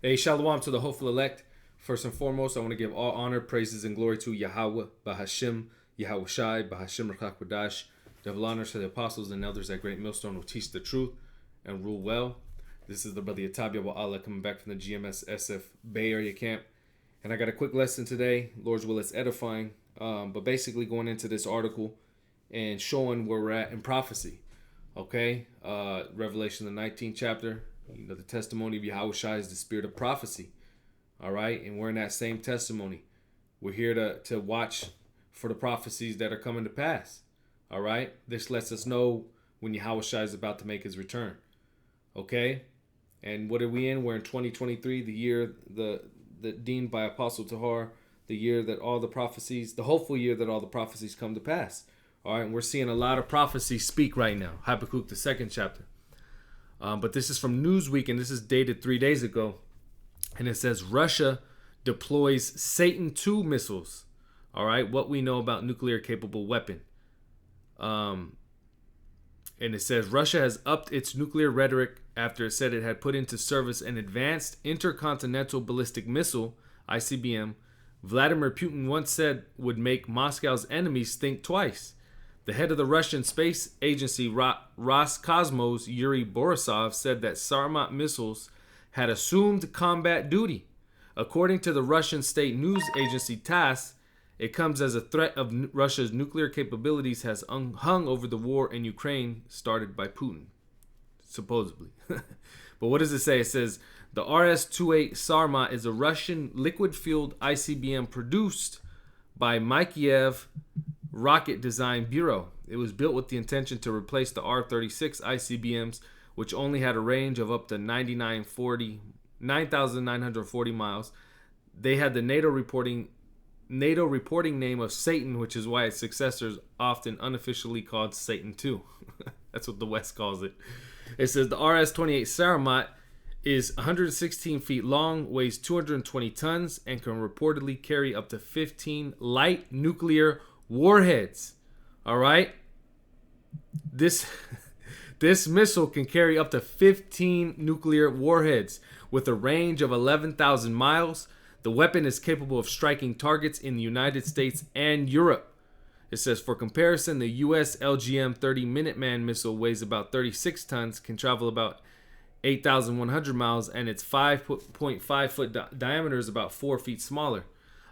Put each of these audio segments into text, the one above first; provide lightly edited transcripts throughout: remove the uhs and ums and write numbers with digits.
Hey, shalom to the hopeful elect. First and foremost, I want to give all honor, praises, and glory to Yahweh, Bahashim, Yahweh Shai, Bahashim Rakakwadash. Double honors to the apostles and elders at Great Millstone who teach the truth and rule well. This is the brother Yatabia Allah coming back from the GMS SF Bay Area camp. And I got a quick lesson today. Lord's will is edifying. But basically going into this article and showing where we're at in prophecy. Okay? Revelation, the 19th chapter. The testimony of Yahweh Shai is the spirit of prophecy. All right? And we're in that same testimony. We're here to watch for the prophecies that are coming to pass. All right? This lets us know when Yahweh Shai is about to make his return. Okay? And what are we in? We're in 2023, the year the deemed by Apostle Tahar, the year that all the prophecies, the hopeful year that all the prophecies come to pass. All right? And we're seeing a lot of prophecies speak right now. Habakkuk, the 2nd chapter. But this is from Newsweek, and this is dated 3 days ago. And it says, Russia deploys Satan II missiles. All right, what we know about nuclear-capable weapon. And it says, Russia has upped its nuclear rhetoric after it said it had put into service an advanced intercontinental ballistic missile, ICBM, Vladimir Putin once said would make Moscow's enemies think twice. The head of the Russian space agency Roscosmos, Yuri Borisov, said that Sarmat missiles had assumed combat duty. According to the Russian state news agency TASS, it comes as a threat of Russia's nuclear capabilities has hung over the war in Ukraine started by Putin, supposedly. But what does it say? It says, the RS-28 Sarmat is a Russian liquid-fueled ICBM produced by Mikhailov Rocket Design Bureau. It was built with the intention to replace the R-36 ICBMs, which only had a range of up to 9,940 miles. They had the NATO reporting name of Satan, which is why its successors often unofficially called Satan II. That's what the West calls it. It says the RS-28 Sarmat is 116 feet long, weighs 220 tons, and can reportedly carry up to 15 light nuclear warheads. All right? This missile can carry up to 15 nuclear warheads with a range of 11,000 miles. The weapon is capable of striking targets in the United States and Europe. It says, for comparison, the U.S. LGM-30 Minuteman missile weighs about 36 tons, can travel about 8,100 miles, and its 5.5 foot diameter is about 4 feet smaller.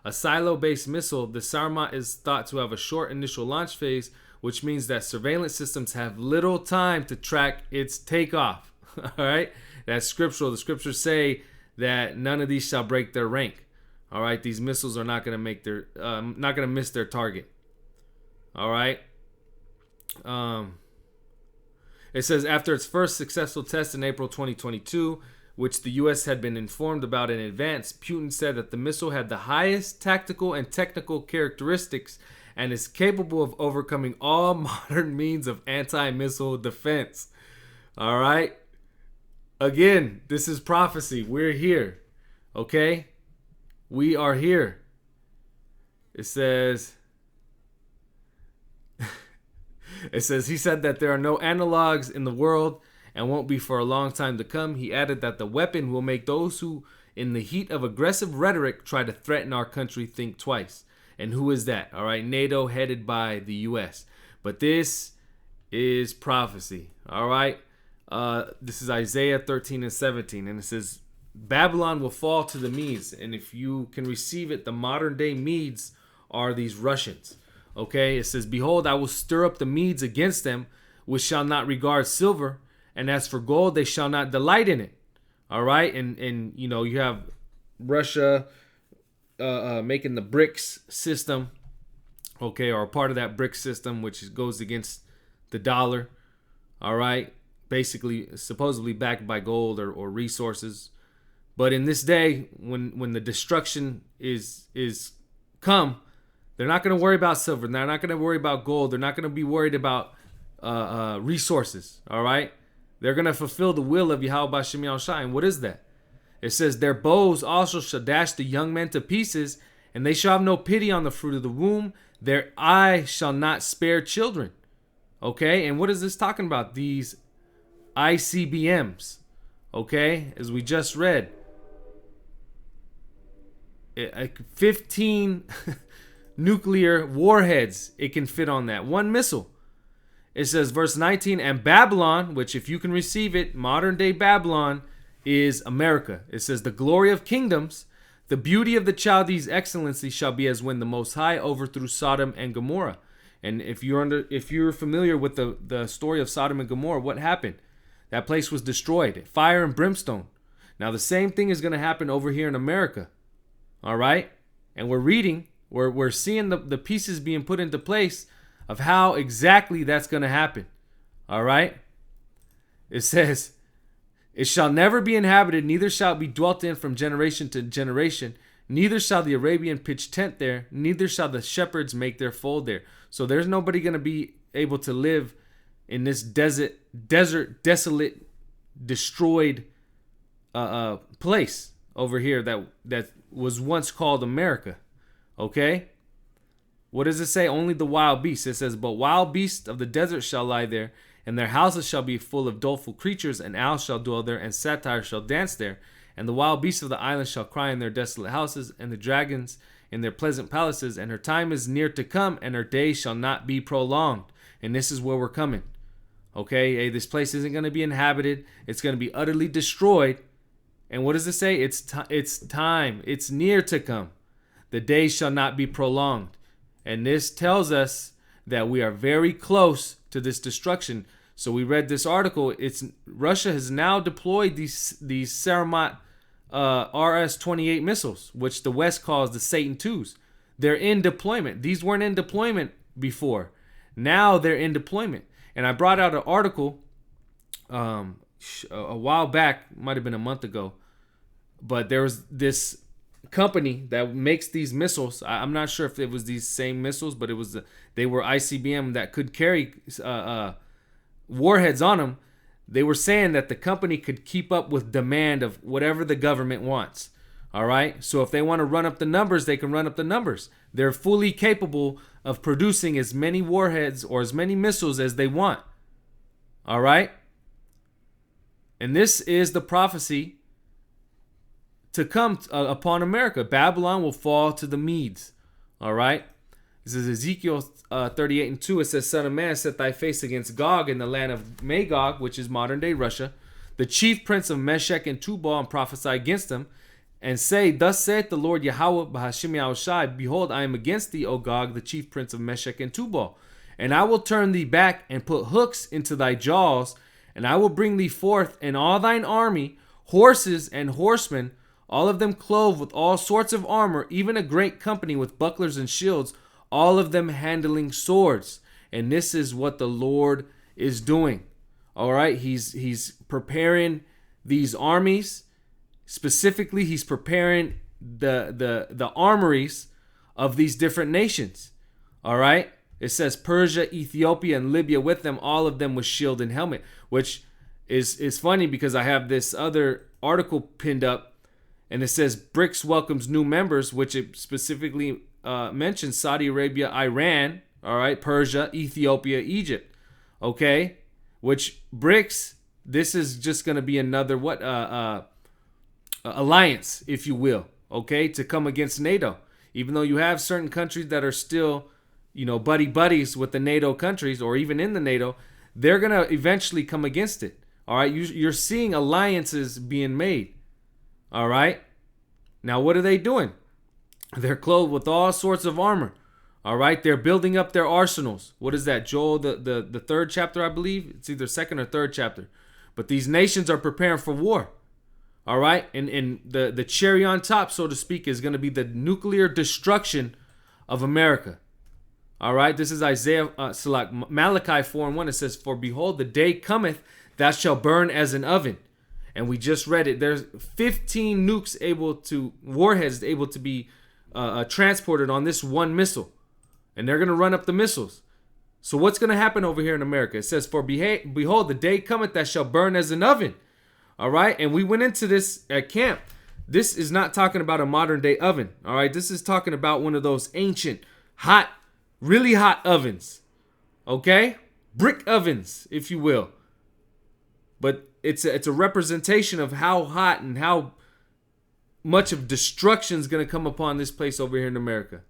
A silo-based missile, the Sarmat is thought to have a short initial launch phase, which means that surveillance systems have little time to track its takeoff. All right? That's scriptural. The scriptures say that none of these shall break their rank. All right? These missiles are not going to miss their target. All right? It says after its first successful test in April 2022, which the U.S. had been informed about in advance, Putin said that the missile had the highest tactical and technical characteristics and is capable of overcoming all modern means of anti-missile defense. All right? Again, this is prophecy. We're here. Okay? We are here. It says... he said that there are no analogs in the world and won't be for a long time to come. He added that the weapon will make those who, in the heat of aggressive rhetoric, try to threaten our country think twice. And who is that? All right, NATO headed by the U.S. But this is prophecy. All right, this is Isaiah 13 and 17. And it says, Babylon will fall to the Medes. And if you can receive it, the modern day Medes are these Russians. Okay, it says, behold, I will stir up the Medes against them, which shall not regard silver, and as for gold, they shall not delight in it. All right, and you know, you have Russia making the BRICS system, okay, or a part of that BRICS system, which goes against the dollar. All right, basically, supposedly backed by gold or resources. But in this day, when the destruction is come, they're not going to worry about silver. They're not going to worry about gold. They're not going to be worried about resources. All right? They're going to fulfill the will of Yahweh B'Shem Yahushai. And what is that? It says, their bows also shall dash the young men to pieces, and they shall have no pity on the fruit of the womb. Their eye shall not spare children. Okay? And what is this talking about? These ICBMs. Okay, as we just read, 15 nuclear warheads it can fit on that one missile. It says, verse 19, and Babylon, which if you can receive it, modern day Babylon is America. It says, the glory of kingdoms, the beauty of the Chaldees' excellency shall be as when the Most High overthrew Sodom and Gomorrah. And if you're familiar with the story of Sodom and Gomorrah, what happened? That place was destroyed, fire and brimstone. Now the same thing is going to happen over here in America. All right? And we're seeing the pieces being put into place of how exactly that's going to happen. All right? It says, it shall never be inhabited, neither shall it be dwelt in from generation to generation. Neither shall the Arabian pitch tent there, neither shall the shepherds make their fold there. So there's nobody going to be able to live in this desert, desolate, destroyed place over here that was once called America. Okay? What does it say? Only the wild beasts. It says, but wild beasts of the desert shall lie there, and their houses shall be full of doleful creatures, and owls shall dwell there, and satyrs shall dance there. And the wild beasts of the islands shall cry in their desolate houses, and the dragons in their pleasant palaces. And her time is near to come, and her days shall not be prolonged. And this is where we're coming. Okay, hey, this place isn't going to be inhabited. It's going to be utterly destroyed. And what does it say? It's time. It's near to come. The days shall not be prolonged. And this tells us that we are very close to this destruction. So we read this article. Russia has now deployed these Saramat RS-28 missiles, which the West calls the Satan IIs. They're in deployment. These weren't in deployment before. Now they're in deployment. And I brought out an article a while back, might have been a month ago, but there was this company that makes these missiles. I'm not sure if it was these same missiles, but they were ICBM that could carry warheads on them. They were saying that the company could keep up with demand of whatever the government wants. All right. So if they want to run up the numbers, they can run up the numbers. They're fully capable of producing as many warheads or as many missiles as they want. All right. And this is the prophecy to come upon America. Babylon will fall to the Medes. All right. This is Ezekiel 38:2. It says, Son of man, set thy face against Gog in the land of Magog, which is modern day Russia, the chief prince of Meshech and Tubal, and prophesy against them, and say, Thus saith the Lord Yahweh Bahashim Yahushai, Behold, I am against thee, O Gog, the chief prince of Meshech and Tubal, and I will turn thee back and put hooks into thy jaws, and I will bring thee forth and all thine army, horses and horsemen, all of them clothed with all sorts of armor, even a great company with bucklers and shields, all of them handling swords. And this is what the Lord is doing. All right, he's preparing these armies. Specifically, he's preparing the armories of these different nations. All right, it says Persia, Ethiopia, and Libya with them, all of them with shield and helmet, which is funny because I have this other article pinned up. And it says BRICS welcomes new members, which it specifically mentions Saudi Arabia, Iran, all right, Persia, Ethiopia, Egypt, okay? Which BRICS, this is just going to be another alliance, if you will, okay, to come against NATO. Even though you have certain countries that are still, buddies with the NATO countries, or even in the NATO, they're going to eventually come against it, all right? You're seeing alliances being made. All right. Now, what are they doing? They're clothed with all sorts of armor. All right. They're building up their arsenals. What is that? Joel, the third chapter, I believe. It's either second or third chapter. But these nations are preparing for war. All right. And the cherry on top, so to speak, is going to be the nuclear destruction of America. All right. This is Malachi 4:1. It says, For behold, the day cometh, thou shalt burn as an oven. And we just read it. There's 15 warheads able to be transported on this one missile. And they're going to run up the missiles. So what's going to happen over here in America? It says, For behold, the day cometh that shall burn as an oven. All right. And we went into this at camp. This is not talking about a modern day oven. All right. This is talking about one of those ancient, hot, really hot ovens. Okay. Brick ovens, if you will. But it's a representation of how hot and how much of destruction is going to come upon this place over here in America.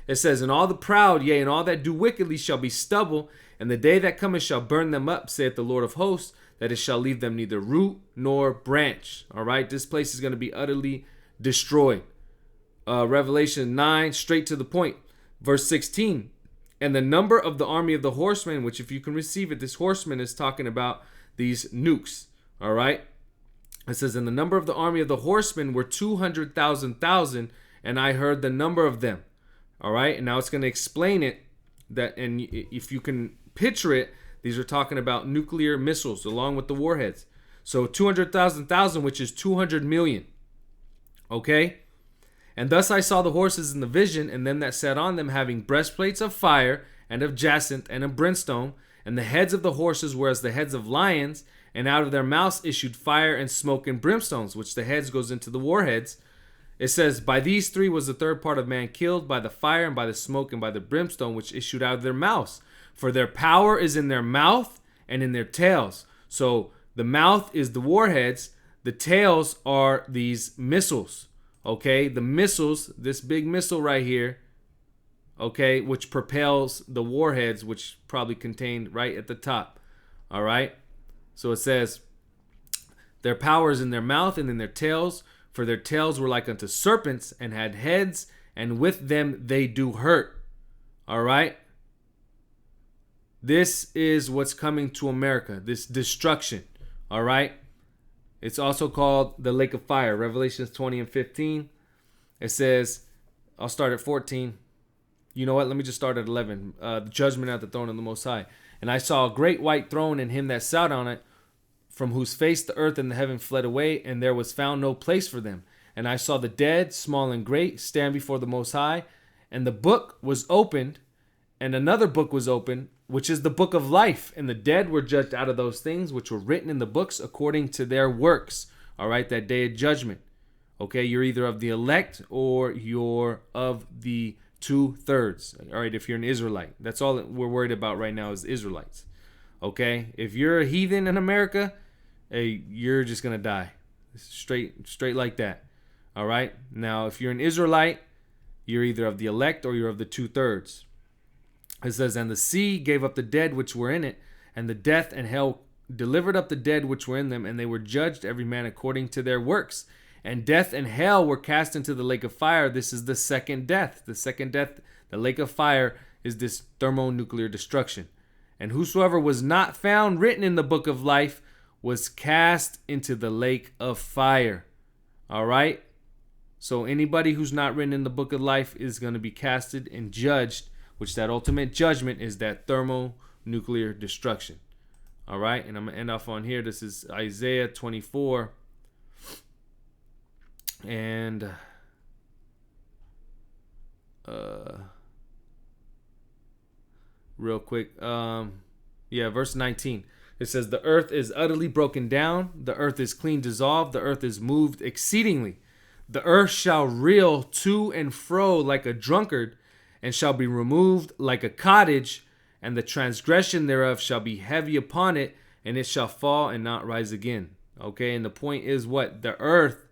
It says, and all the proud, yea, and all that do wickedly shall be stubble, and the day that cometh shall burn them up, saith the Lord of hosts, that it shall leave them neither root nor branch. All right, this place is going to be utterly destroyed. Revelation 9, straight to the point. Verse 16, and the number of the army of the horsemen, which if you can receive it, this horseman is talking about these nukes. All right. It says, and the number of the army of the horsemen were 200,000, and I heard the number of them. All right. And now it's going to explain it that, and if you can picture it, these are talking about nuclear missiles along with the warheads. So 200,000, which is 200 million. Okay. And thus I saw the horses in the vision, and them that sat on them having breastplates of fire and of jacinth and of brimstone, and the heads of the horses were as the heads of lions, and out of their mouths issued fire and smoke and brimstones, which the heads goes into the warheads. It says, by these three was the third part of man killed, by the fire and by the smoke and by the brimstone, which issued out of their mouths. For their power is in their mouth and in their tails. So the mouth is the warheads, the tails are these missiles. Okay, the missiles, this big missile right here, okay, which propels the warheads, which probably contained right at the top. All right, so it says, their power is in their mouth and in their tails, for their tails were like unto serpents and had heads, and with them they do hurt. All right, this is what's coming to America, this destruction. All right. It's also called the lake of fire. Revelations 20 and 15. It says, I'll start at 14. You know what? Let me just start at 11. The judgment at the throne of the Most High. And I saw a great white throne and him that sat on it, from whose face the earth and the heaven fled away, and there was found no place for them. And I saw the dead, small and great, stand before the Most High. And the book was opened, and another book was opened, which is the book of life. And the dead were judged out of those things which were written in the books according to their works. All right, that day of judgment. Okay, you're either of the elect or you're of the 2/3. All right, if you're an Israelite. That's all that we're worried about right now is Israelites. Okay, if you're a heathen in America, hey, you're just going to die. Straight like that. All right, now if you're an Israelite, you're either of the elect or you're of the 2/3. It says, and the sea gave up the dead which were in it, and the death and hell delivered up the dead which were in them, and they were judged every man according to their works. And death and hell were cast into the lake of fire. This is the second death. The second death, the lake of fire, is this thermonuclear destruction. And whosoever was not found written in the book of life was cast into the lake of fire. All right? So anybody who's not written in the book of life is going to be casted and judged, which that ultimate judgment is that thermonuclear destruction. All right, and I'm going to end off on here. This is Isaiah 24. And real quick, verse 19. It says, the earth is utterly broken down. The earth is clean dissolved. The earth is moved exceedingly. The earth shall reel to and fro like a drunkard, and shall be removed like a cottage, and the transgression thereof shall be heavy upon it, and it shall fall and not rise again. Okay, and the point is what? The earth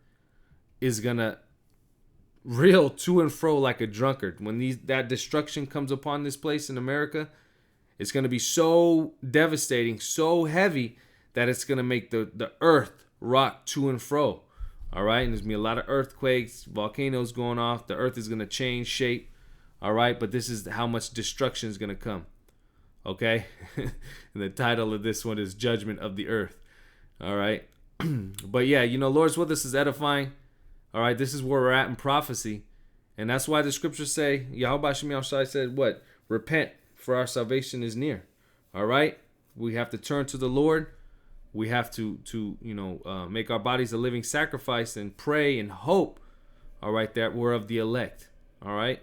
is going to reel to and fro like a drunkard. When that destruction comes upon this place in America, it's going to be so devastating, so heavy, that it's going to make the earth rock to and fro. All right, and there's going to be a lot of earthquakes, volcanoes going off. The earth is going to change shape. All right, but this is how much destruction is going to come. Okay, and the title of this one is Judgment of the Earth. All right, but yeah, Lord's with us is edifying. All right, this is where we're at in prophecy, and that's why the scriptures say, Yahweh Shemi Al-Shai said, what? Repent, for our salvation is near. All right, we have to turn to the Lord. We have to make our bodies a living sacrifice and pray and hope. All right, that we're of the elect. All right.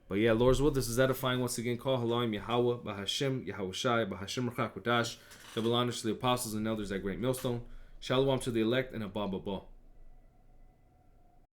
But yeah, Lord's will. This is edifying once again. Call Haloim Yahweh, Bahashim, Yahweh Shai, Bahashim Rakak Wadash. Double honors to the apostles and elders at Great Millstone. Shalom to the elect and Abba Baba.